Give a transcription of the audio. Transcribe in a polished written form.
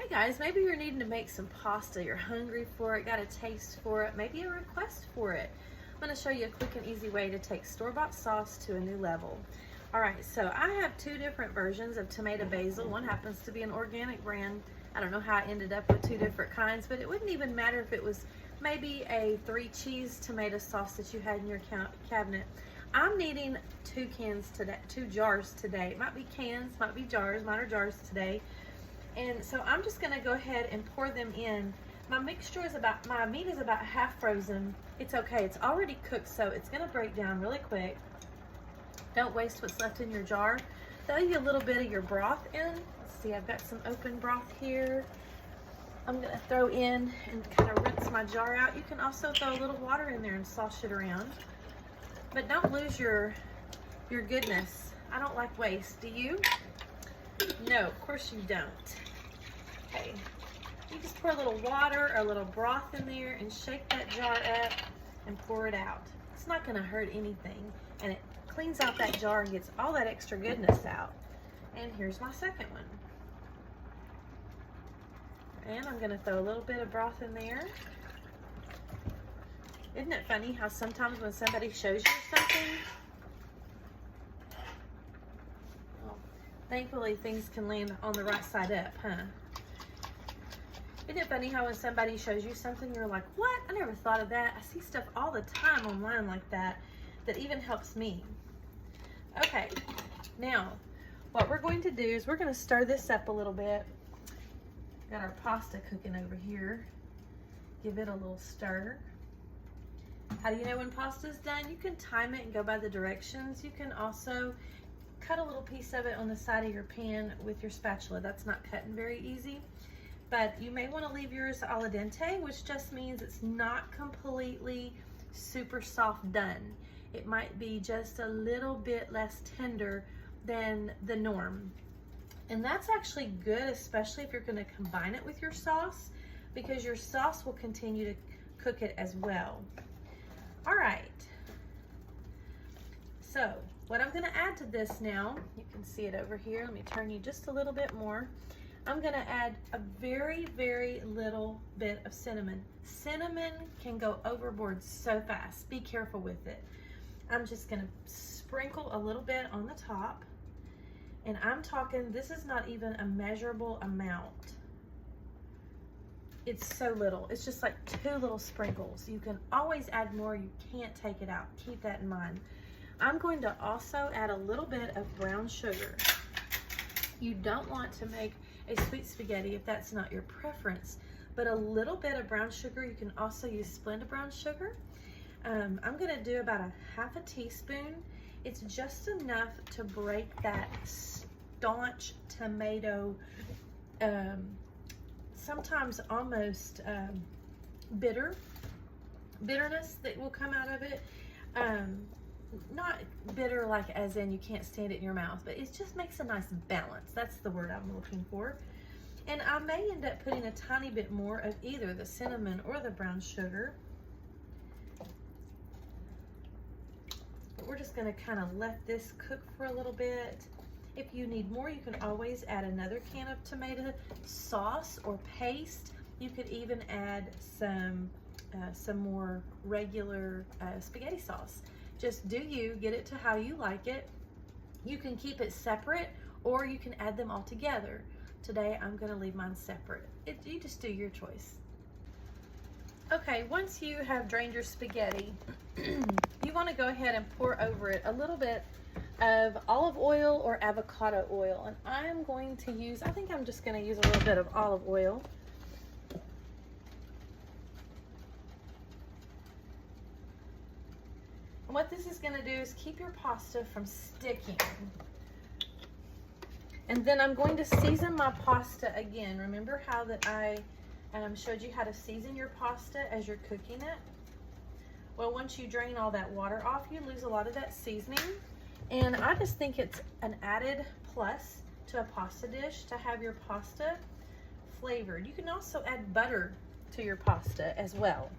Hey guys, maybe you're needing to make some pasta. You're hungry for it, got a taste for it, maybe a request for it. I'm going to show you a quick and easy way to take store-bought sauce to a new level. All right, so I have two different versions of tomato basil. One happens to be an organic brand. I don't know how I ended up with two different kinds, but it wouldn't even matter if it was maybe a 3-cheese tomato sauce that you had in your cabinet. I'm needing 2 cans today, 2 jars today. It might be cans, might be jars. Mine are jars today. And so I'm just gonna go ahead and pour them in. My mixture is my meat is about half frozen. It's okay, it's already cooked, so it's gonna break down really quick. Don't waste what's left in your jar. Throw you a little bit of your broth in. Let's see, I've got some open broth here. I'm gonna throw in and kind of rinse my jar out. You can also throw a little water in there and slosh it around. But don't lose your goodness. I don't like waste, do you? No, of course you don't. Okay, you just pour a little water or a little broth in there and shake that jar up and pour it out. It's not gonna hurt anything, and it cleans out that jar and gets all that extra goodness out. And here's my second one. And I'm gonna throw a little bit of broth in there. Isn't it funny how sometimes when somebody shows you something, thankfully things can land on the right side up, huh? Isn't it funny how when somebody shows you something, you're like, what? I never thought of that. I see stuff all the time online like that even helps me. Okay, now what we're going to do is we're going to stir this up a little bit. Got our pasta cooking over here. Give it a little stir. How do you know when pasta's done? You can time it and go by the directions. You can also cut a little piece of it on the side of your pan with your spatula. That's not cutting very easy, but you may want to leave yours al dente, which just means it's not completely super soft done. It might be just a little bit less tender than the norm. And that's actually good, especially if you're going to combine it with your sauce, because your sauce will continue to cook it as well. All right. So what I'm gonna add to this now, you can see it over here. Let me turn you just a little bit more. I'm gonna add a very, very little bit of cinnamon. Cinnamon can go overboard so fast. Be careful with it. I'm just gonna sprinkle a little bit on the top. And I'm talking, this is not even a measurable amount. It's so little. It's just like 2 little sprinkles. You can always add more. You can't take it out. Keep that in mind. I'm going to also add a little bit of brown sugar. You don't want to make a sweet spaghetti if that's not your preference, but a little bit of brown sugar. You can also use Splenda brown sugar. I'm going to do about a ½ teaspoon. It's just enough to break that staunch tomato, sometimes almost bitterness that will come out of it. Not bitter like as in you can't stand it in your mouth, but it just makes a nice balance. That's the word I'm looking for. And I may end up putting a tiny bit more of either the cinnamon or the brown sugar. But we're just gonna kind of let this cook for a little bit. If you need more, you can always add another can of tomato sauce or paste. You could even add some more regular spaghetti sauce. Just do you, get it to how you like it. You can keep it separate or you can add them all together. Today I'm gonna leave mine separate. You just do your choice. Okay, once you have drained your spaghetti, you wanna go ahead and pour over it a little bit of olive oil or avocado oil. And I'm going to use, I think I'm just gonna use a little bit of olive oil. And what this is gonna do is keep your pasta from sticking. And then I'm going to season my pasta again. Remember how that I showed you how to season your pasta as you're cooking it? Well, once you drain all that water off, you lose a lot of that seasoning. And I just think it's an added plus to a pasta dish to have your pasta flavored. You can also add butter to your pasta as well.